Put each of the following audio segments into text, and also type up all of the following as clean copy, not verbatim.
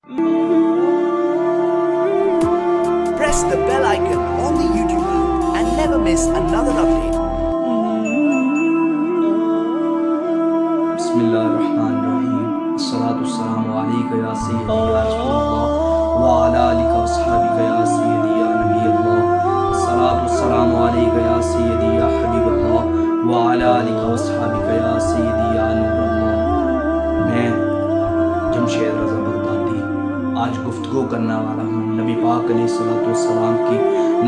Press the bell icon on the YouTube app and never miss another update. Bismillahirrahmanirrahim. As-salatu as-salamu alayka ya sayyidi ya Rasulullah wa ala alika wa ashabika ya sayyidi ya Nabiyullah. As-salatu as-salamu alayka ya sayyidi ya Habibullah wa ala alika wa ashabika ya sayyidi ya Nurullah. میں جمشید رضا بغدادی آج گفتگو کرنے والا ہوں نبی پاک علیہ الصلوۃ والسلام کی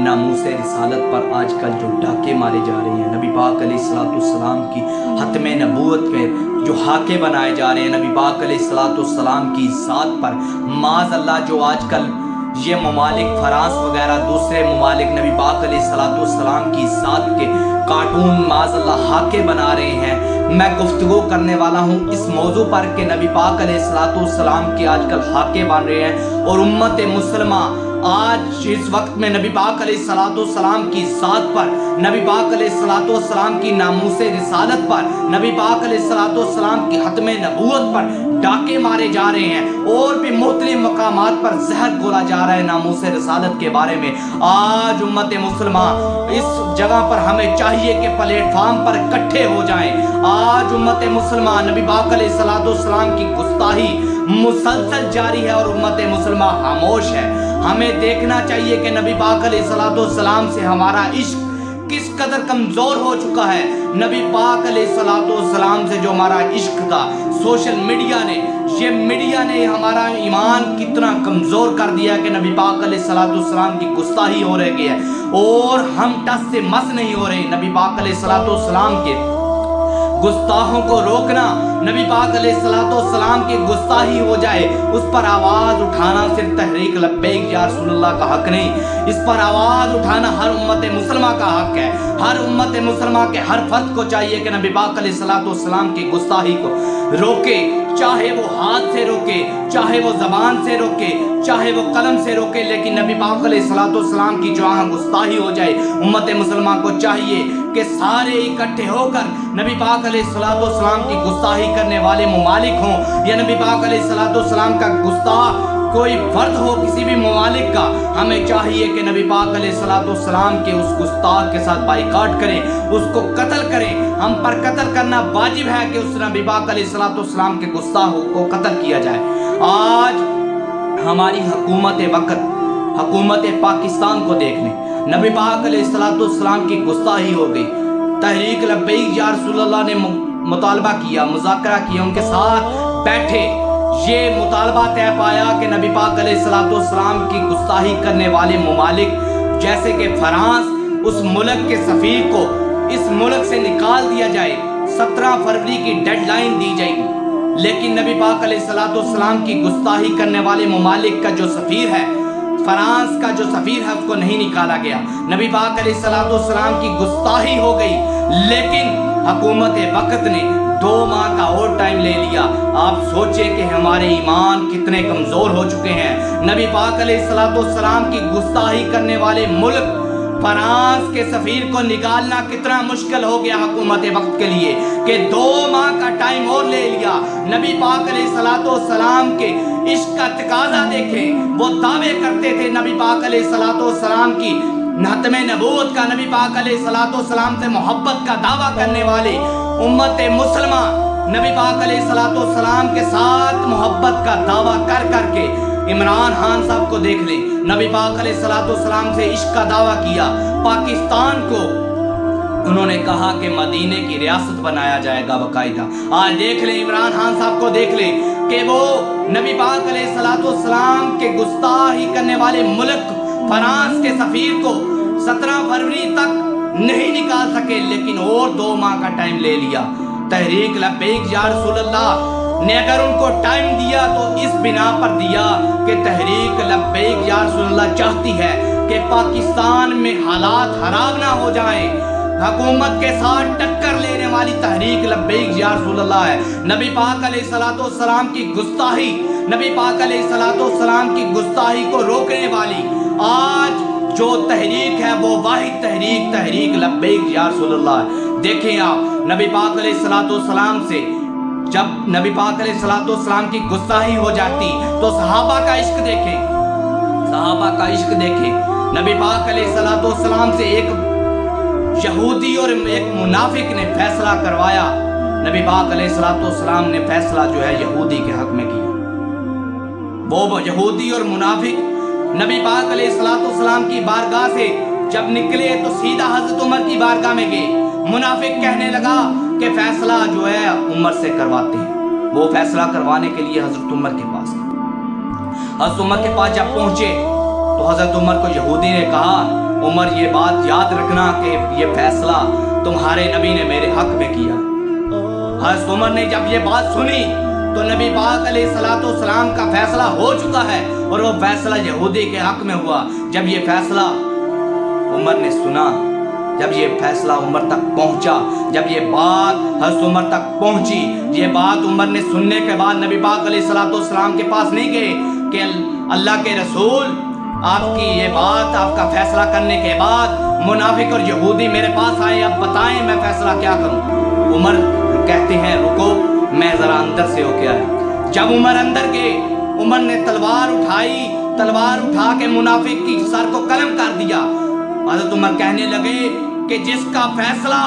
ناموس رسالت پر آج کل جو ڈاکے مارے جا رہے ہیں، نبی پاک علیہ الصلوۃ والسلام کی ختم نبوت پہ جو حاکے بنائے جا رہے ہیں، نبی پاک علیہ الصلوۃ والسلام کی ذات پر معاذ اللہ جو آج کل یہ ممالک فرانس وغیرہ دوسرے ممالک نبی پاک علیہ الصلوۃ والسلام کی ذات کے کارٹون معاذ اللہ حاکے بنا رہے ہیں، میں گفتگو کرنے والا ہوں اس موضوع پر کہ نبی پاک علیہ الصلوۃ والسلام کی آج کل حاکے بن رہے ہیں اور امت مسلمہ آج اس وقت میں نبی پاک علیہ الصلوۃ والسلام کی ذات پر، نبی پاک علیہ الصلوۃ والسلام کی ناموس رسالت پر، نبی پاک علیہ الصلوۃ والسلام کی ختم نبوت پر ڈاکے مارے جا رہے ہیں اور بھی مختلف مقامات پر زہر گھولا جا رہا ہے ناموس رسالت کے بارے میں۔ آج امت مسلمہ اس جگہ پر ہمیں چاہیے کہ پلیٹ فارم پر اکٹھے ہو جائیں۔ آج امت مسلمہ نبی پاک علیہ الصلوۃ والسلام کی گستاخی مسلسل جاری ہے اور امت مسلمہ خاموش ہے۔ ہمیں دیکھنا چاہیے کہ نبی پاک علیہ الصلوۃ والسلام سے ہمارا عشق کس قدر کمزور ہو چکا ہے۔ نبی پاک علیہ الصلوۃ والسلام سے جو ہمارا عشق تھا، سوشل میڈیا نے ہمارا ایمان کتنا کمزور کر دیا کہ نبی پاک علیہ الصلوۃ والسلام کی گستاخی ہو رہی ہے اور ہم ٹس سے مس نہیں ہو رہے۔ نبی پاک علیہ الصلوۃ والسلام کے گستاخوں کو روکنا، نبی پاک علیہ الصلوۃ والسلام کی گستاخی ہو جائے اس پر آواز اٹھانا صرف تحریک لبیک یا رسول اللہ کا حق نہیں، اس پر آواز اٹھانا ہر امت مسلمہ کا حق ہے۔ ہر امت مسلمہ کے ہر فرد کو چاہیے کہ نبی پاک علیہ الصلوۃ والسلام کی گستاخی کو روکے، چاہے وہ ہاتھ سے روکے، چاہے وہ زبان سے روکے، چاہے وہ قلم سے روکے، لیکن نبی پاک علیہ الصلوۃ والسلام کی جہاں گستاخی ہو جائے امت مسلمہ کو چاہیے کہ سارے اکٹھے ہو کر نبی پاک علیہ الصلوۃ والسلام کی گستاخی کرنے والے ممالک ہوں یا نبی پاک علیہ الصلوۃ والسلام کا گستاخ کوئی فرد ہو کسی بھی ممالک کا، ہمیں چاہیے کہ نبی پاک علیہ الصلوۃ والسلام کے اس گستاخ کے ساتھ بائیکاٹ کریں، اس کو قتل کریں۔ ہم پر قتل کرنا واجب ہے کہ اس نبی پاک علیہ الصلوۃ والسلام کے گستاخ کو قتل کیا جائے۔ آج ہماری حکومت پاکستان کو دیکھ لیں، نبی پاک علیہ الصلوۃ والسلام کی گستاخی ہو گئی۔ تحریک لبیک یا رسول اللہ نے مطالبہ کیا، مذاکرہ کیا، ان کے ساتھ بیٹھے، یہ مطالبہ طے پایا کہ نبی پاک علیہ الصلوۃ والسلام کی گستاخی کرنے والے ممالک جیسے کہ فرانس، اس ملک کے سفیر کو اس ملک سے نکال دیا جائے، 17 فروری کی ڈیڈ لائن دی جائے گی، لیکن نبی پاک علیہ الصلوۃ والسلام کی گستاخی کرنے والے ممالک کا جو سفیر ہے، فرانس کا جو سفیر ہے، اس کو نہیں نکالا گیا۔ نبی پاک علیہ الصلوۃ والسلام کی گستاخی ہو گئی، لیکن حکومت وقت نے 2 ماہ کا اور ٹائم لے لیا۔ آپ سوچیں کہ ہمارے ایمان کتنے کمزور ہو چکے ہیں۔ نبی پاک علیہ الصلوۃ والسلام کی گستاخی کرنے والے ملک فرانس کے سفیر کو نکالنا کتنا مشکل ہو گیا حکومت وقت کے لیے کہ 2 ماہ کا ٹائم اور لے لیا۔ نبی پاک علیہ الصلوۃ والسلام کے عشق کا تقاضا دیکھیں، وہ دعوے کرتے تھے نبی پاک علیہ الصلوۃ والسلام کی ختم نبوت کا، نبی پاک علیہ الصلوۃ والسلام سے محبت کا دعویٰ کرنے والے امت مسلمہ نبی پاک علیہ الصلوۃ والسلام کے ساتھ محبت کا دعویٰ کر کے عمران خان صاحب کو دیکھ لیں، نبی پاک علیہ الصلوۃ والسلام سے عشق کا دعویٰ کیا، پاکستان کو انہوں نے کہا کہ مدینے کی ریاست بنایا جائے گا باقاعدہ۔ آج دیکھ لیں عمران خان صاحب کو دیکھ لیں کہ وہ نبی پاک علیہ الصلوۃ والسلام کے گستاخی کرنے والے ملک فرانس کے سفیر کو 17 فروری تک نہیں نکال سکے، لیکن اور 2 ماہ کا ٹائم لے لیا۔ تحریک لبیک یا رسول اللہ نے اگر ان کو ٹائم دیا تو اس بنا پر دیا کہ تحریک لبیک یا رسول اللہ چاہتی ہے کہ پاکستان میں حالات خراب نہ ہو جائیں۔ حکومت کے ساتھ ٹکر لینے والی تحریک لبیک یا رسول اللہ ہے۔ نبی پاک علیہ الصلوۃ والسلام کی گستاخی، نبی پاک علیہ الصلوۃ والسلام کی گستاخی کو روکنے والی آج جو تحریک ہے وہ واحد تحریک لبیک یا رسول اللہ ہے۔ دیکھیں آپ نبی پاک علیہ الصلوۃ والسلام سے جب نبی پاک علیہ الصلوۃ والسلام کی گستاخی ہو جاتی تو صحابہ کا عشق دیکھیں، صحابہ کا عشق دیکھیں۔ نبی پاک علیہ الصلوۃ والسلام سے ایک یہودی اور ایک منافق نے فیصلہ کروایا، نبی پاک علیہ الصلوۃ والسلام نے فیصلہ جو ہے یہودی کے حق میں کیا۔ وہ یہودی اور منافق نبی پاک علیہ الصلوۃ والسلام کی بارگاہ سے جب نکلے تو سیدھا حضرت عمر کی بارگاہ میں گئے۔ منافق کہنے لگا کہ فیصلہ جو ہے عمر سے کرواتے ہیں۔ وہ فیصلہ کروانے کے لیے حضرت عمر کے پاس گئے۔ حضرت عمر کے پاس جب پہنچے تو حضرت عمر کو یہودی نے کہا، عمر یہ بات یاد رکھنا کہ یہ فیصلہ تمہارے نبی نے میرے حق میں کیا۔ حضرت عمر نے جب یہ بات سنی تو نبی پاک علیہ الصلوۃ والسلام کا فیصلہ ہو چکا ہے اور وہ فیصلہ یہودی کے حق میں ہوا۔ جب یہ فیصلہ عمر نے سنا، جب یہ فیصلہ عمر تک پہنچا، جب یہ بات حضرت عمر تک پہنچی، یہ بات عمر نے سننے کے بعد نبی پاک علیہ الصلوۃ والسلام کے پاس نہیں گئے کہ اللہ کے رسول آپ کی یہ بات، آپ کا فیصلہ کرنے کے بعد منافق اور یہودی میرے پاس آئے، اب بتائیں میں فیصلہ کیا کروں۔ عمر کہتے ہیں رکو میں ذرا اندر سے ہو کے آیا۔ جب عمر اندر گئے، عمر نے تلوار اٹھائی، تلوار اٹھا کے منافق کی سر کو قلم کر دیا۔ حضرت عمر کہنے لگے کہ جس کا فیصلہ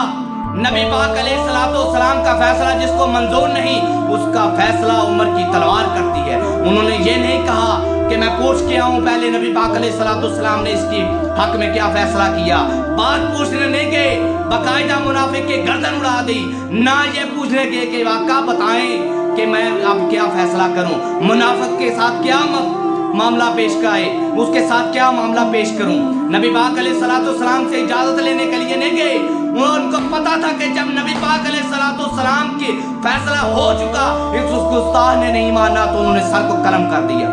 نبی پاک علیہ الصلوۃ والسلام کا فیصلہ جس کو منظور نہیں، اس کا فیصلہ عمر کی تلوار کرتی ہے۔ انہوں نے یہ نہیں کہا کہ میں پوچھ کے آؤں پہلے نبی پاک علیہ الصلوۃ والسلام نے اس کی حق میں کیا فیصلہ کیا، بات پوچھنے نہیں گئے، باقاعدہ منافق کے گردن اڑا دی، نہ یہ پوچھنے گئے کہ واقعہ بتائیں کہ میں اب کیا فیصلہ کروں، منافق کے ساتھ کیا معاملہ پیش کرائے، اس کے ساتھ کیا معاملہ پیش کروں۔ نبی پاک علیہ الصلوۃ والسلام سے اجازت لینے کے لیے نہیں گئے، ان کو پتا تھا کہ جب نبی پاک علیہ الصلوۃ والسلام کی فیصلہ ہو چکا، اس گستاخ نے نہیں مانا تو انہوں نے سر کو قلم کر دیا۔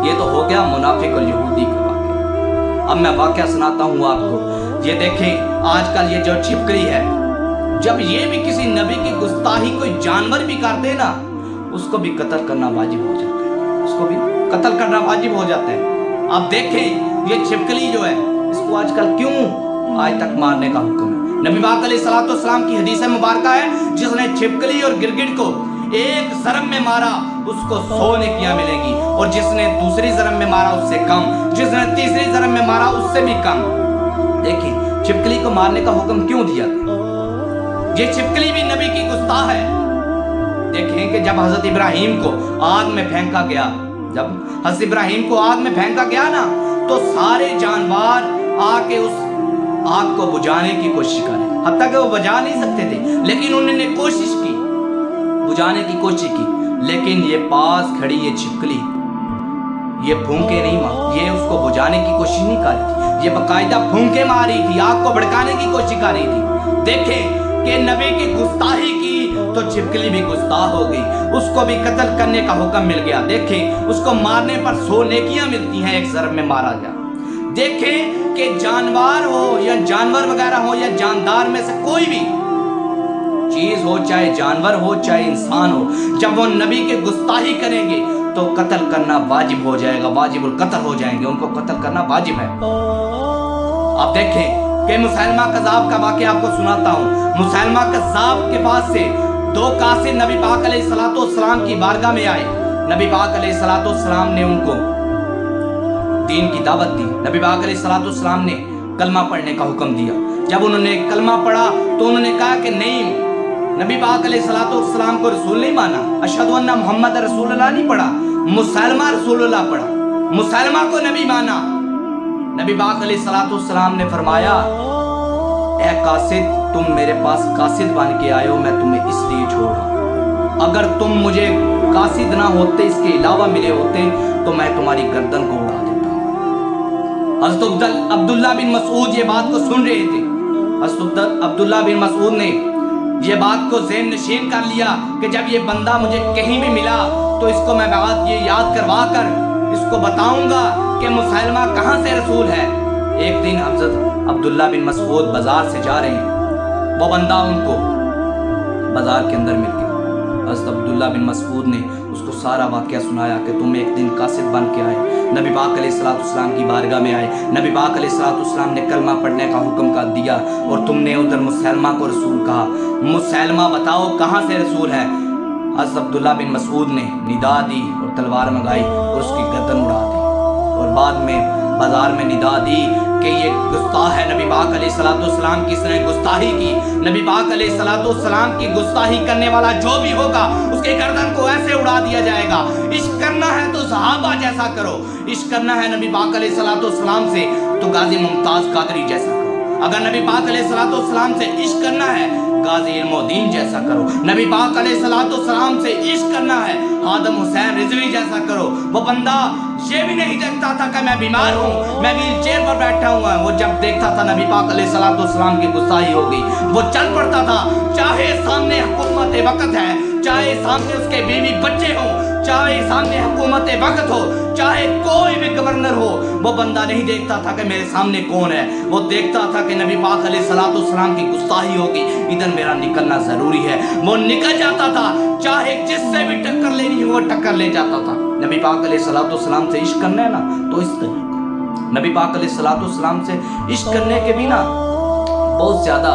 یہ تو ہو گیا منافق اور یہودی کا واقعہ۔ اب میں واقعہ سناتا ہوں آپ کو۔ یہ دیکھیں آج کل یہ جو چھپکلی ہے، جب یہ بھی کسی نبی کی گستاخی کوئی جانور بھی کرتے نا، اس کو بھی قتل کرنا واجب ہو جاتا ہے، اس کو بھی قتل کرنا واجب ہو جاتا ہے۔ اب دیکھیں یہ چھپکلی جو ہے، اس کو آج کل کیوں آج تک مارنے کا حکم ہے؟ نبی پاک علیہ الصلوۃ والسلام کی حدیث مبارکہ ہے، جس نے چھپکلی اور گرگٹ کو ایک ضرب میں مارا اس کو 100 نیکیاں ملے گی، اور جس نے دوسری ضرب میں مارا اس سے کم، جس نے تیسری ضرب میں مارا اس سے بھی کم۔ دیکھیں چھپکلی کو مارنے کا حکم کیوں دیا گیا؟ یہ چھپکلی بھی نبی کی گستاخ ہے۔ دیکھیں کہ جب حضرت ابراہیم کو آگ میں پھینکا گیا، جب حضرت ابراہیم کو آگ میں پھینکا گیا نا، تو سارے جانور آ کے اس آگ کو بجھانے کی کوشش کریں، حتیٰ کہ وہ بجھا نہیں سکتے تھے، لیکن انہوں نے کوشش کی، بجھانے کی کوشش کی، لیکن یہ پاس کھڑی یہ چھپکلی یہ پھونکے نہیں مار، یہ اس کو بجھانے کی کوشش نہیں کر رہی تھی، یہ باقاعدہ پھونکے مار رہی تھی، آگ کو بھڑکانے کی کوشش کر رہی تھی۔ دیکھیں کہ نبی کی گستاخی کی تو چھپکلی بھی گستاخ ہو گئی، اس کو بھی قتل کرنے کا حکم مل گیا۔ دیکھیں اس کو مارنے پر 100 نیکیاں ملتی ہیں، ایک ضرب میں مارا گیا۔ دیکھیں کہ جانور ہو یا جانور وغیرہ ہو یا جاندار میں سے کوئی بھی چیز ہو، چاہے جانور ہو چاہے انسان ہو، جب وہ نبی کے گستاخی کریں گے تو قتل کرنا واجب ہو جائے گا، واجب القتل ہو جائیں گے، ان کو قتل کرنا واجب ہے۔ آپ دیکھیں کہ مسیلمہ کذاب کا واقعہ آپ کو سناتا ہوں۔ مسیلمہ کذاب کے پاس سے 2 قاصد نبی پاک علیہ الصلوۃ والسلام کی بارگاہ میں آئے۔ نبی پاک علیہ الصلوۃ والسلام نے ان کو دین کی دعوت دی، نبی پاک علیہ الصلوۃ والسلام نے کلمہ پڑھنے کا حکم دیا۔ جب انہوں نے کلمہ پڑھا تو انہوں نے کہا کہ نہیں، نبی پاک علیہ الصلوۃ والسلام کو رسول نہیں مانا، اشہد ان محمد رسول اللہ نہیں پڑھا، مسیلمہ رسول اللہ پڑھا، مسیلمہ کو نبی مانا۔ نبی پاک علیہ الصلوۃ والسلام نے فرمایا، اے قاصد تم میرے پاس قاصد بن کے آئے ہو، میں تمہیں اس لیے چھوڑ رہا ہوں، اگر تم مجھے قاصد نہ ہوتے، اس کے علاوہ ملے ہوتے تو میں تمہاری گردن کو اڑا دیتا۔ حضرت عبداللہ بن مسعود یہ بات کو سن رہے تھے۔ حضرت عبداللہ بن مسعود نے یہ بات کو ذہن نشین کر لیا کہ جب یہ بندہ مجھے کہیں بھی ملا تو اس کو میں بات یہ یاد کروا کر اس کو بتاؤں گا کہ مسیلمہ کہاں سے رسول ہے۔ ایک دن حضرت عبداللہ بن مسعود بازار سے جا رہے ہیں، وہ بندہ ان کو بازار کے اندر مل گیا۔ حضرت عبداللہ بن مسعود نے اس کو سارا واقعہ سنایا کہ تم ایک دن قاصد بن کے آئے، نبی پاک علیہ الصلوۃ والسلام کی بارگاہ میں آئے، نبی پاک علیہ الصلوۃ والسلام نے کلمہ پڑھنے کا حکم کر دیا اور تم نے ادھر مسیلمہ کو رسول کہا۔ مسیلمہ بتاؤ کہاں سے رسول ہے؟ حضرت عبداللہ بن مسعود نے ندا دی اور تلوار منگائی اور اس کی گردن اڑا دی، اور بعد میں بازار میں ندا دی کہ یہ گستاخ ہے نبی پاک علیہ السلام کی، اس نے گستاخی کی، نبی پاک علیہ السلام کی گستاخی کرنے والا جو بھی ہوگا اس کے گردن کو ایسے اڑا دیا جائے گا۔ عشق کرنا ہے تو صحابہ جیسا کرو، عشق کرنا ہے نبی پاک علیہ السلام سے تو غازی ممتاز قادری جیسا کرو، اگر نبی پاک علیہ السلام سے عشق کرنا ہے غازی علم الدین جیسا کرو، نبی پاک علیہ السلام سے عشق کرنا ہے آدم حسین رضوی جیسا کرو۔ وہ بندہ یہ بھی نہیں دیکھتا تھا کہ میں بیمار ہوں، میں ویل چیئر پر بیٹھا ہوا ہوں، وہ جب دیکھتا تھا نبی پاک علیہ السلام کی گستاخی ہو گئی وہ چل پڑتا تھا، چاہے سامنے حکومت وقت ہے، چاہے سامنے اس کے بیوی بچے ہوں، چاہے سامنے حکومت وقت ہو، چاہے کوئی بھی گورنر ہو، وہ بندہ نہیں دیکھتا تھا کہ میرے سامنے کون ہے، وہ دیکھتا تھا کہ نبی پاک علیہ السلام کی گستاخی ہوگی، ادھر میرا نکلنا ضروری ہے، وہ نکل جاتا تھا، چاہے جس سے بھی ٹکر لینی ہو وہ ٹکر لے جاتا تھا۔ نبی پاک علیہ السلام سے عشق کرنا ہے نا تو اس طرح نبی پاک علیہ السلام سے عشق کرنے کے بھی نا بہت زیادہ،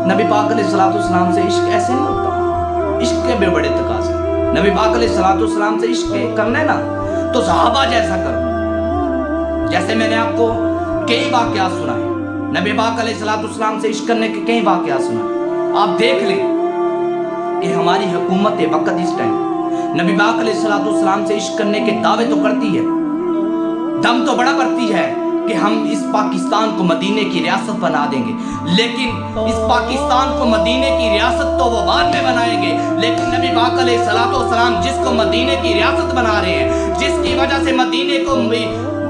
نبی پاک علیہ السلام سے عشق ایسے نہیں ہوتا، عشق کے بے بڑے تقاضے، نبی پاک علیہ السلام سے عشق کرنا ہے نا تو صحابہ جیسا کرو، جیسے میں نے آپ کو کئی واقعات سنائے، نبی پاک علیہ السلام سے عشق کرنے کے کئی واقعات سنائے، آپ دیکھ لیں کہ ہماری حکومت وقت اس ٹائم نبی پاک علیہ السلام سے عشق کرنے کے دعوے تو کرتی ہے، دم تو بڑا کرتی ہے کہ ہم اس پاکستان کو مدینے کی ریاست بنا دیں گے، لیکن اس پاکستان کو مدینے کی ریاست تو وہ بعد میں بنائیں گے، لیکن نبی پاک علیہ السلام جس کو مدینے کی ریاست بنا رہے ہیں، جس کی وجہ سے مدینے کو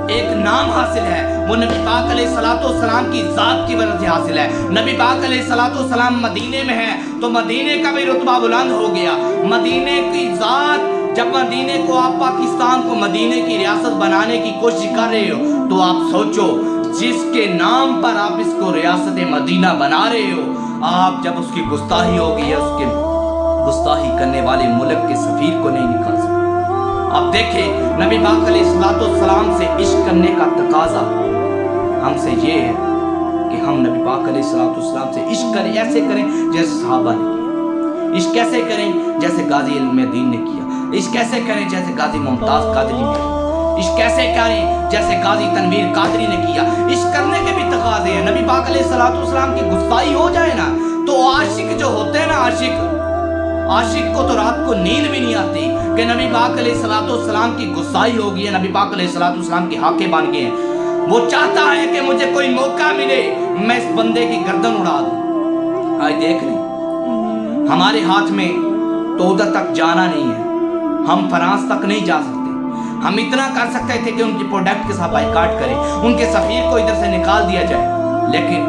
ایک نام حاصل ہے، وہ نبی پاک علیہ السلام کی ذات کی وجہ سے حاصل ہے۔ نبی پاک علیہ السلام مدینے میں ہے تو مدینے کا بھی رتبہ بلند ہو گیا، مدینے کی ذات، جب مدینے کو آپ پاکستان کو مدینے کی ریاست بنانے کی کوشش کر رہے ہو تو آپ سوچو جس کے نام پر آپ اس کو ریاست مدینہ بنا رہے ہو، آپ جب اس کی گستاخی ہوگی، اس کے گستاخی کرنے والے ملک کے سفیر کو نہیں نکال سکتے۔ آپ دیکھیں نبی پاک علیہ السلام سے عشق کرنے کا تقاضا ہم سے یہ ہے کہ ہم نبی پاک علیہ السلام سے عشق کریں، ایسے کریں جیسے صحابہ نے کیا، عشق کیسے کریں جیسے غازی علم الدین نے کیا، عشق کیسے کریں جیسے غازی ممتاز قادری نے کیا، عشق کیسے کریں جیسے غازی تنویر قادری نے کیا۔ عشق کرنے کے بھی تقاضے ہیں، نبی پاک علیہ السلام کی گستاخی ہو جائے نا تو عاشق جو ہوتے ہیں نا، عاشق کو تو رات کو نیند بھی نہیں آتی کہ نبی پاک علیہ السلام کی گستاخی ہو گئی ہے، نبی پاک علیہ السلام کی حاکے بن گئے ہیں، وہ چاہتا ہے کہ مجھے کوئی موقع ملے میں اس بندے کی گردن اڑا دوں۔ آج دیکھ لیں ہمارے ہاتھ میں تو ادھر تک جانا نہیں ہے، ہم فرانس تک نہیں جا سکتے، ہم اتنا کر سکتے تھے کہ ان کی پروڈکٹ کے ساتھ بائیکاٹ کریں، ان کے سفیر کو ادھر سے نکال دیا جائے، لیکن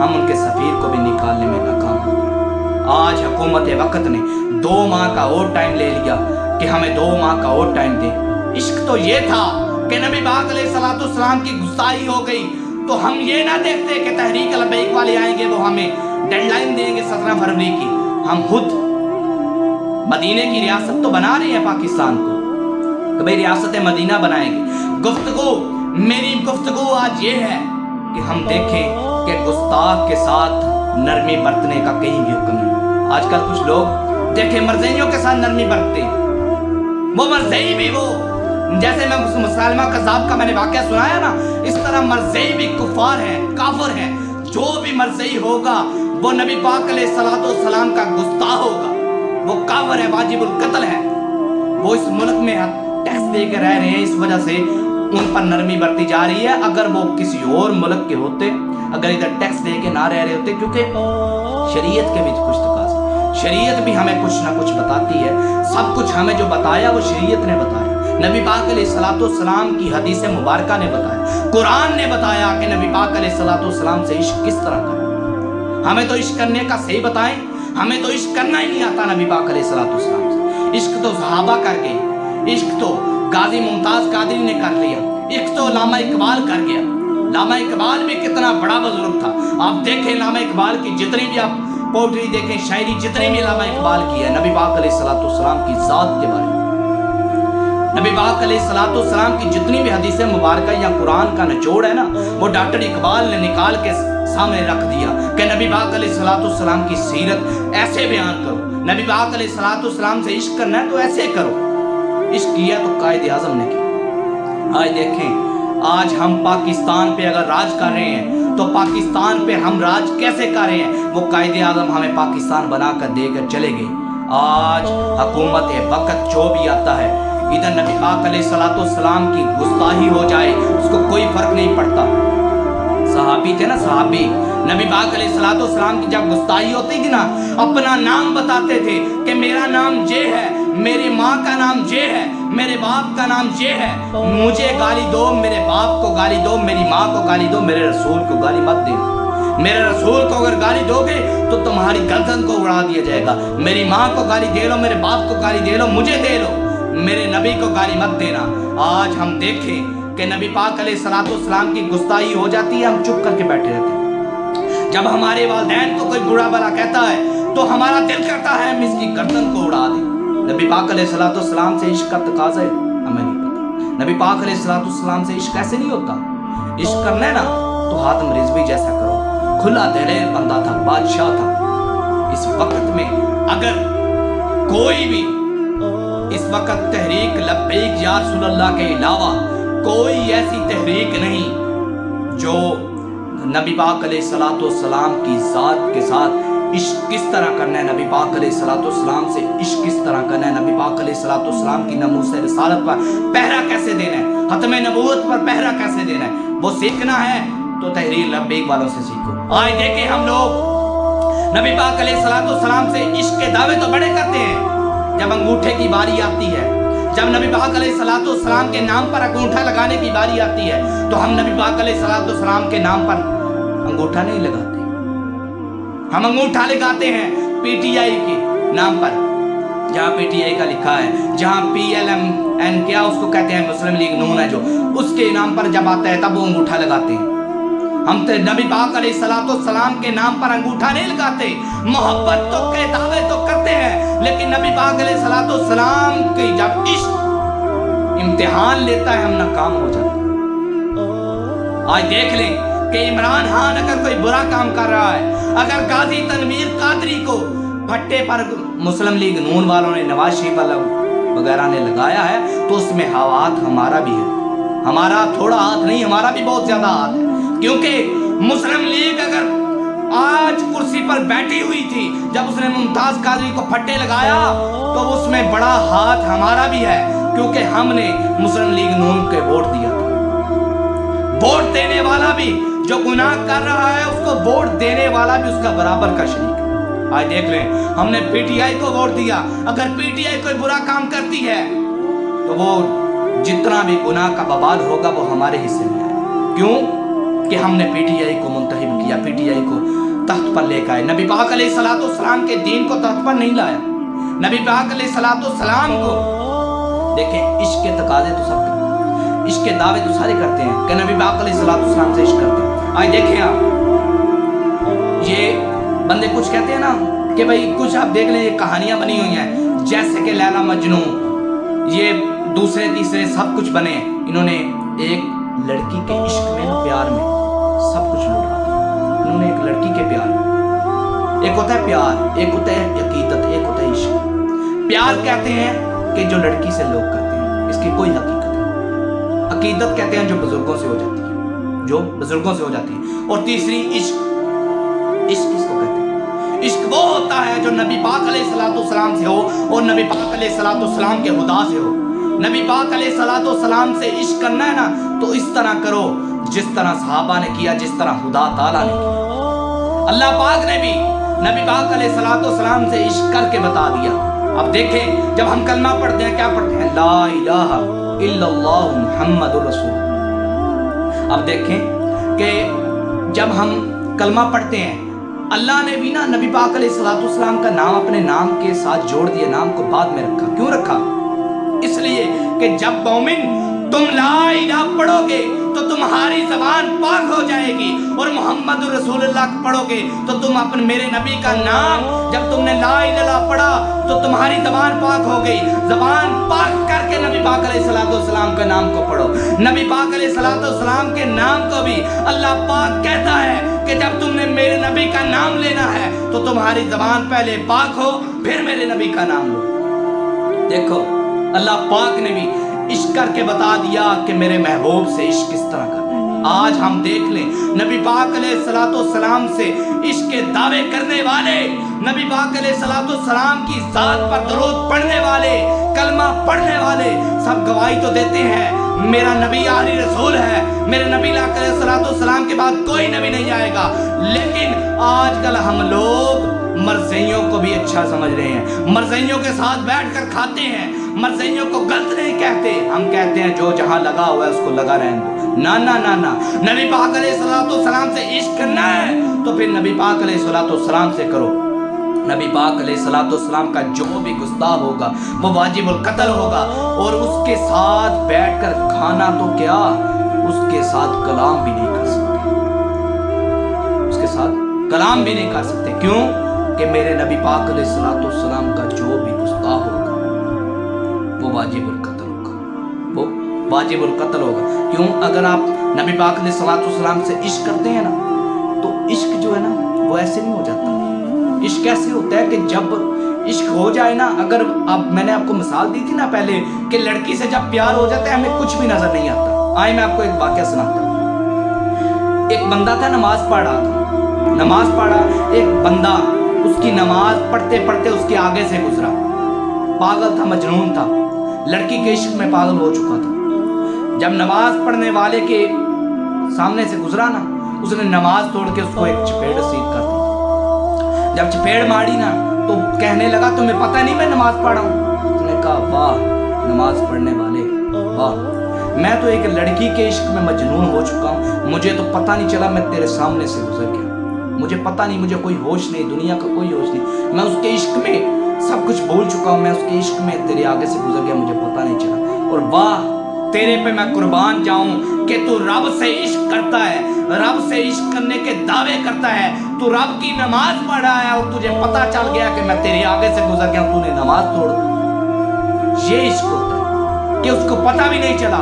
ہم ان کے سفیر کو بھی نکالنے میں ناکام ہو گئے۔ آج حکومت وقت نے 2 ماہ کا اور ٹائم لے لیا کہ ہمیں 2 ماہ کا اور ٹائم دے۔ عشق تو یہ تھا کہ نبی پاک علیہ السلام کی گستاخی ہو گئی تو ہم یہ نہ دیکھتے کہ تحریک لبیک والے آئیں گے، وہ ہمیں ڈیڈ لائن دیں گے 17 فروری کی، ہم خود مدینے کی ریاست تو بنا رہے ہیں پاکستان کو، کہ بھئی ریاست مدینہ بنائیں گے۔ میری گفتگو آج یہ ہے کہ ہم دیکھیں کہ گستاخ کے ساتھ نرمی برتنے کا کہیں بھی حکم نہیں۔ آج کل کچھ لوگ دیکھیں مرزائیوں کے ساتھ نرمی برتتے، وہ مرزائی بھی وہ جیسے میں مسلمہ قذاب کا میں نے واقعہ سنایا نا، اس طرح مرزائی بھی کفار ہیں، کافر ہیں، جو بھی مرزائی ہوگا وہ نبی پاک علیہ السلام کا گستاخ ہوگا، وہ کافر ہے، واجب القتل ہے، وہ اس ملک میں ٹیکس دے کے رہ رہے ہیں، اس وجہ سے ان پر نرمی برتی جا رہی ہے۔ اگر وہ کسی اور ملک کے ہوتے، اگر ادھر ٹیکس دے کے نہ رہ رہے ہوتے، کیونکہ شریعت کے بھی کچھ تقاضے، شریعت بھی ہمیں کچھ نہ کچھ بتاتی ہے، سب کچھ ہمیں جو بتایا وہ شریعت نے بتایا، نبی پاک علیہ السلام کی حدیث مبارکہ نے بتایا، قرآن نے بتایا کہ نبی پاک علیہ السلام سے عشق کس طرح کریں۔ ہمیں تو عشق کرنے کا صحیح بتائیں، ہمیں تو عشق کرنا ہی نہیں آتا نبی پاک علیہ السلام سے۔ عشق تو صحابہ کر گئے، عشق تو غازی ممتاز قادری نے کر لیا، عشق تو علامہ اقبال کر گیا۔ علامہ اقبال بھی کتنا بڑا بزرگ تھا، آپ دیکھیں علامہ اقبال کی جتنی بھی آپ پوئٹری دیکھیں، شاعری جتنی بھی علامہ اقبال کی ہے نبی پاک علیہ السلام کی ذات کے بارے میں، نبی پاک علیہ السلام کی جتنی بھی حدیث مبارکہ یا قرآن کا نچوڑ ہے نا، وہ ڈاکٹر اقبال نے نکال کے سامنے رکھ دیا کہ نبی پاک علیہ السلام کی سیرت ایسے بیان کرو، نبی پاک علیہ الصلوۃ والسلام سے عشق کرنا ہے تو ایسے کرو، عشق کیا تو قائد اعظم نے کیا۔ آج دیکھیں، آج ہم پاکستان پہ اگر راج کر رہے ہیں تو پاکستان پہ ہم راج کیسے کر رہے ہیں؟ وہ قائد اعظم ہمیں پاکستان بنا کر دے کر چلے گئے۔ آج حکومت وقت جو بھی آتا ہے، ادھر نبی پاک علیہ الصلوۃ والسلام کی گستاخی ہو جائے اس کو کوئی فرق نہیں پڑتا۔ صحابی تھے نا، صحابی نبی پاک علیہ الصلوۃ والسلام کی جب گستاخی ہوتی تھی نا، اپنا نام بتاتے تھے کہ میرا نام یہ ہے، میری ماں کا نام یہ ہے، میرے باپ کا نام یہ ہے، مجھے گالی دو، میرے باپ کو گالی دو، میری ماں کو گالی دو، میرے رسول کو گالی مت دو۔ میرے رسول کو اگر گالی دو گے تو تمہاری گردن کو اڑا دیا جائے گا۔ میری ماں کو گالی دے لو، میرے باپ کو گالی دے لو، مجھے دے لو، میرے نبی کو گالی مت دینا۔ آج ہم دیکھیں کہ نبی پاک علیہ الصلوۃ والسلام کی گستاخی ہو جاتی ہے، ہم چپ کر کے بیٹھے رہتے ہیں۔ جب ہمارے والدین کو کوئی برا بھلا کہتا ہے تو ہمارا دل کرتا ہے ہم اس کی گردن کو اڑا دیں۔ نبی پاک علیہ الصلوۃ والسلام سے عشق کا تقاضا ہے، ہمیں نہیں پتا۔ نبی پاک علیہ الصلوۃ والسلام سے عشق ایسے نہیں ہوتا۔ عشق کرنا ہے نا تو حاتم رضوی جیسا کرو، کھلا دل بندہ تھا، بادشاہ تھا۔ اس وقت میں اگر کوئی بھی اس وقت تحریک لبیک یا رسول اللہ کے علاوہ کوئی ایسی تحریک نہیں جو نبی پاک علیہ الصلوۃ والسلام کی ذات کے ساتھ عشق کس طرح کرنا ہے، نبی پاک علیہ الصلوۃ والسلام سے عشق کس طرح کرنا ہے، نبی پاک علیہ الصلوۃ والسلام کی ناموس رسالت پر پہرا کیسے دینا ہے، ختم نبوت پر پہرا کیسے دینا ہے، وہ سیکھنا ہے تو تحریر لبیک والوں سے سیکھو۔ آج دیکھیں ہم لوگ نبی پاک علیہ الصلوۃ والسلام سے عشق کے دعوے تو بڑے کرتے ہیں، جب انگوٹھے کی باری آتی ہے، جب نبی پاک علیہ الصلوۃ والسلام کے نام پر انگوٹھا لگانے کی باری آتی ہے تو ہم نبی پاک علیہ الصلوۃ والسلام کے نام پر انگوٹھا نہیں لگاتے، ہم انگوٹھا لگاتے ہیں پی ٹی آئی کے نام پر، جہاں پی ٹی آئی کا لکھا ہے، جہاں پی ایل ایم این کیا اس کو کہتے ہیں، مسلم لیگ نون ہے جو، اس کے نام پر جب آتا ہے تب وہ انگوٹھا لگاتے ہیں۔ ہم نبی پاک علیہ الصلوۃ والسلام کے نام پر انگوٹھا نہیں لگاتے، محبت تو کے دعوے تو کرتے ہیں، لیکن نبی پاک علیہ الصلوۃ والسلام کی جب عشق امتحان لیتا ہے ہم ناکام ہو جاتے ہیں۔ آج دیکھ لیں کہ عمران خان اگر کوئی برا کام کر رہا ہے، اگر غازی تنویر قادری کو پھٹے پر مسلم لیگ نون والوں نے، نواز شریف وغیرہ نے لگایا ہے تو اس میں ہاتھ ہمارا بھی ہے، ہمارا تھوڑا ہاتھ نہیں، ہمارا بھی بہت زیادہ ہاتھ ہے، کیونکہ مسلم لیگ اگر آج کرسی پر بیٹھی ہوئی تھی جب اس نے ممتاز قادری کو پھٹے لگایا تو اس میں بڑا ہاتھ ہمارا بھی ہے، کیونکہ ہم نے مسلم لیگ نون کے ووٹ دیا تھا۔ ووٹ دینے والا بھی جو گناہ کر رہا ہے اس کو ووٹ دینے والا بھی اس کا برابر کا شریک ہے۔ آج دیکھ لیں ہم نے پی ٹی آئی کو ووٹ دیا، اگر پی ٹی آئی کوئی برا کام کرتی ہے تو وہ جتنا بھی گناہ کا ببال ہوگا وہ ہمارے حصے میں آئے، کیوں کہ ہم نے پی ٹی آئی کو منتخب کیا، پی ٹی آئی کو تخت پر لے کے آئے۔ نبی پاک علیہ الصلوۃ والسلام کے دین کو تخت پر نہیں لایا، نبی پاک علیہ الصلوۃ والسلام کو دیکھیں عشق کے تقاضے تو سب کرتے، عشق کے دعوے تو سارے کرتے ہیں کہ نبی پاک علیہ الصلوۃ والسلام سے عشق کرتے ہیں۔ آج دیکھیں آپ یہ بندے کچھ کہتے ہیں نا کہ بھائی کچھ آپ دیکھ لیں یہ کہانیاں بنی ہوئی ہیں، جیسے کہ لیلا مجنوں، یہ دوسرے تیسرے سب کچھ بنے، انہوں نے ایک لڑکی کے عشق میں، پیار میں سب کچھ لوٹا دیا، انہوں نے ایک لڑکی کے پیار میں، ایک ہوتا ہے پیار، ایک ہوتا ہے عقیدت، ایک ہوتا ہے عشق۔ پیار کہتے ہیں کہ جو لڑکی سے لوگ کرتے ہیں، اس کی کوئی حقیقت نہیں۔ عقیدت کہتے ہیں جو بزرگوں سے ہو جاتی ہے، جو بزرگوں سے ہو جاتی ہے۔ اور تیسری عشق، عشق کس کو کہتے ہیں؟ عشق وہ ہوتا ہے جو نبی پاک علیہ الصلوۃ والسلام سے ہو اور نبی پاک علیہ الصلوۃ والسلام کے خدا سے ہو۔ نبی پاک علیہ الصلوۃ والسلام سے عشق کرنا ہے نا تو اس طرح کرو جس طرح صحابہ نے کیا، جس طرح خدا تعالیٰ نے کیا۔ اللہ پاک نے بھی نبی پاک علیہ الصلوۃ والسلام سے عشق کر کے بتا دیا۔ اب دیکھیں جب ہم کلمہ پڑھتے ہیں کیا پڑھتے ہیں؟ لا الہ الا اللہ محمد الرسول۔ اب دیکھیں کہ جب ہم کلمہ پڑھتے ہیں اللہ نے بھی نا نبی پاک علیہ الصلوۃ والسلام کا نام اپنے نام کے ساتھ جوڑ دیا، نام کو بعد میں رکھا۔ کیوں رکھا؟ اس لیے کہ جب مومن تم لا الہ پڑھوگے تو تمہاری زبان پاک ہو جائے گی، اور محمد رسول اللہ پڑھوگے تو تم اپنے میرے نبی کا نام، جب تم نے لا الہ الا پڑھا تو تمہاری زبان پاک ہو گئی۔ زبان پاک کر کے نبی پاک علیہ السلام کے نام کو پڑھو۔ نبی پاک علیہ السلام کے نام کو بھی اللہ پاک کہتا ہے کہ جب تم نے میرے نبی کا نام لینا ہے تو تمہاری زبان پہلے پاک ہو، پھر میرے نبی کا نام لو۔ دیکھو اللہ پاک نے بھی عشق کر کے بتا دیا کہ میرے محبوب سے عشق کس طرح کرنا ہے۔ آج ہم دیکھ لیں نبی پاک علیہ السلام سے عشق کے دعوے کرنے والے، نبی پاک علیہ السلام کی ذات پر درود پڑھنے والے، کلمہ پڑھنے والے سب گواہی تو دیتے ہیں میرا نبی آخری رسول ہے، میرے نبی علیہ السلام کے بعد کوئی نبی نہیں آئے گا، لیکن آج کل ہم لوگ مرزائیوں کو بھی اچھا سمجھ رہے ہیں، مرزائیوں کے ساتھ بیٹھ کر کھاتے ہیں، مرزائیوں کو غلط نہیں کہتے، ہم کہتے ہیں جو جہاں لگا ہوا ہے اس کو لگا رہنے دو۔ نا نا نا نا، نبی پاک علیہ السلام سے عشق کرنا ہے تو پھر نبی پاک علیہ السلام سے کرو۔ نبی پاک علیہ السلام کا جو بھی گستاخ ہوگا وہ واجب القتل ہوگا، اور اس کے ساتھ بیٹھ کر کھانا تو کیا، اس کے ساتھ کلام بھی نہیں کر سکتے، اس کے ساتھ کلام بھی نہیں کر سکتے۔ کیوں کہ میرے نبی پاک علیہ السلام کا جو بھی گستاخ ہوگا وہ واجب القتل ہوگا، وہ واجب القتل ہوگا۔ کیوں؟ اگر آپ نبی پاک علیہ السلام سے عشق کرتے ہیں نا تو عشق جو ہے نا وہ ایسے نہیں ہو جاتا۔ عشق ایسے ہوتا ہے کہ جب عشق ہو جائے نا، اگر میں نے آپ کو مثال دی تھی نا پہلے کہ لڑکی سے جب پیار ہو جاتا ہے ہمیں کچھ بھی نظر نہیں آتا۔ آئے میں آپ کو ایک واقعہ سناتا ہوں۔ ایک بندہ تھا نماز پڑھ رہا تھا، نماز پڑھا، ایک بندہ اس کی نماز پڑھتے پڑھتے اس کے آگے سے گزرا، پاگل تھا، مجنون تھا، لڑکی کے عشق میں پاگل ہو چکا تھا۔ جب نماز پڑھنے والے کے سامنے سے گزرا نا، اس نے نماز توڑ کے اس کو ایک چپیڑ رسید کر دی۔ جب چپیڑ ماری نا تو کہنے لگا تمہیں پتہ نہیں میں نماز پڑھ رہا ہوں؟ اس نے کہا واہ نماز پڑھنے والے واہ، میں تو ایک لڑکی کے عشق میں مجنون ہو چکا ہوں، مجھے تو پتہ نہیں چلا میں تیرے سامنے سے گزر گیا، مجھے پتہ نہیں، مجھے کوئی ہوش نہیں، دنیا کا کوئی ہوش نہیں، میں اس کے عشق میں سب کچھ بھول چکا ہوں، میں اس کے عشق میں تیرے آگے سے گزر گیا، مجھے پتہ نہیں چلا۔ اور واہ تیرے پہ میں قربان جاؤں کہ تو رب سے عشق کرتا ہے، رب سے عشق کرنے کے دعوے کرتا ہے، تو رب کی نماز پڑھ رہا ہے اور تجھے پتہ چل گیا کہ میں تیرے آگے سے گزر گیا، تو نے نماز توڑ دی۔ یہ عشق ہوتا ہے کہ اس کو پتہ بھی نہیں چلا،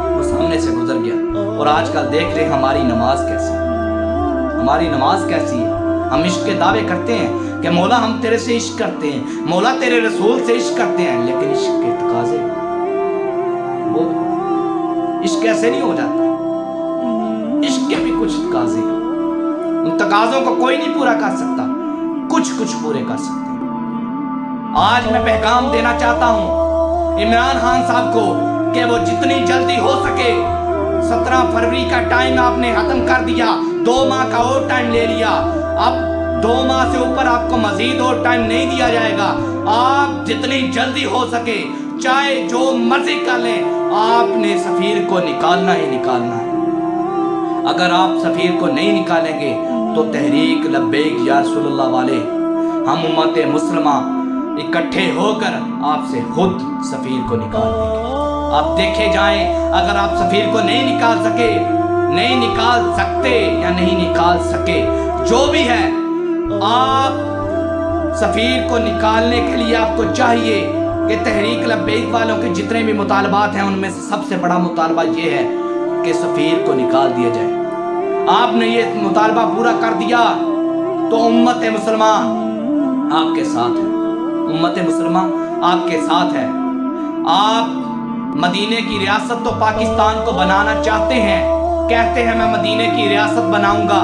وہ سامنے سے گزر گیا۔ اور آج کل دیکھ رہے ہماری نماز کیسی ہے، ہماری نماز کیسی ہے۔ ہم عشق کے دعوے کرتے ہیں کہ مولا ہم تیرے سے عشق کرتے ہیں، مولا تیرے رسول سے عشق کرتے ہیں، لیکن عشق کے تقاضے وہ عشق ایسے نہیں ہو جاتا، عشق کے بھی کچھ تقاضے ہیں، ان تقاضوں کو کوئی نہیں پورا کر سکتا، کچھ پورے کر سکتے ہیں۔ آج میں پیغام دینا چاہتا ہوں عمران خان صاحب کو کہ وہ جتنی جلدی ہو سکے، 17 فروری کا ٹائم آپ نے ختم کر دیا، 2 ماہ کا اور ٹائم لے لیا، اب 2 ماہ سے اوپر آپ کو مزید اور ٹائم نہیں دیا جائے گا۔ آپ جتنی جلدی ہو سکے چاہے جو مرضی کر لیں، آپ نے سفیر کو نکالنا ہی نکالنا ہے۔ اگر آپ سفیر کو نہیں نکالیں گے تو تحریک لبیک یا رسول اللہ والے، ہم امت مسلمہ اکٹھے ہو کر آپ سے خود سفیر کو نکال دیں گے۔ آپ دیکھے جائیں، اگر آپ سفیر کو نہیں نکال سکے، نہیں نکال سکتے یا نہیں نکال سکے، جو بھی ہے، آپ سفیر کو نکالنے کے لیے آپ کو چاہیے کہ تحریک لبیک والوں کے جتنے بھی مطالبات ہیں ان میں سے سب سے بڑا مطالبہ یہ ہے کہ سفیر کو نکال دیا جائے۔ آپ نے یہ مطالبہ پورا کر دیا تو امت مسلمہ آپ کے ساتھ ہے، امت مسلمہ آپ کے ساتھ ہے۔ آپ مدینے کی ریاست تو پاکستان کو بنانا چاہتے ہیں، کہتے ہیں میں مدینے کی ریاست بناؤں گا۔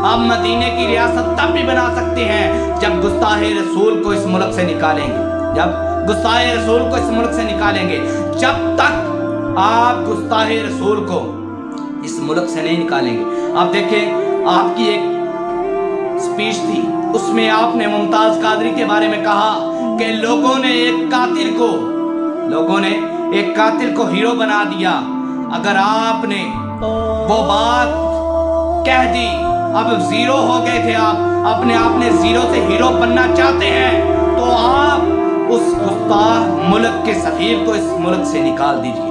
آپ مدینے کی ریاست تب بھی بنا سکتے ہیں جب گستاخ رسول کو اس ملک سے نکالیں گے، جب گستاخ رسول کو اس ملک سے نکالیں گے۔ جب تک آپ گستاخ رسول کو اس ملک سے نہیں نکالیں گے، آپ دیکھیں آپ کی ایک سپیچ تھی، اس میں آپ نے ممتاز قادری کے بارے میں کہا کہ لوگوں نے ایک قاتل کو ہیرو بنا دیا۔ اگر آپ نے وہ بات کہہ دی، اب زیرو ہو گئے تھے، آپ اپنے آپ نے زیرو سے ہیرو بننا چاہتے ہیں تو آپ اس گستاخ ملک کے سفیر کو اس ملک سے نکال دیجئے۔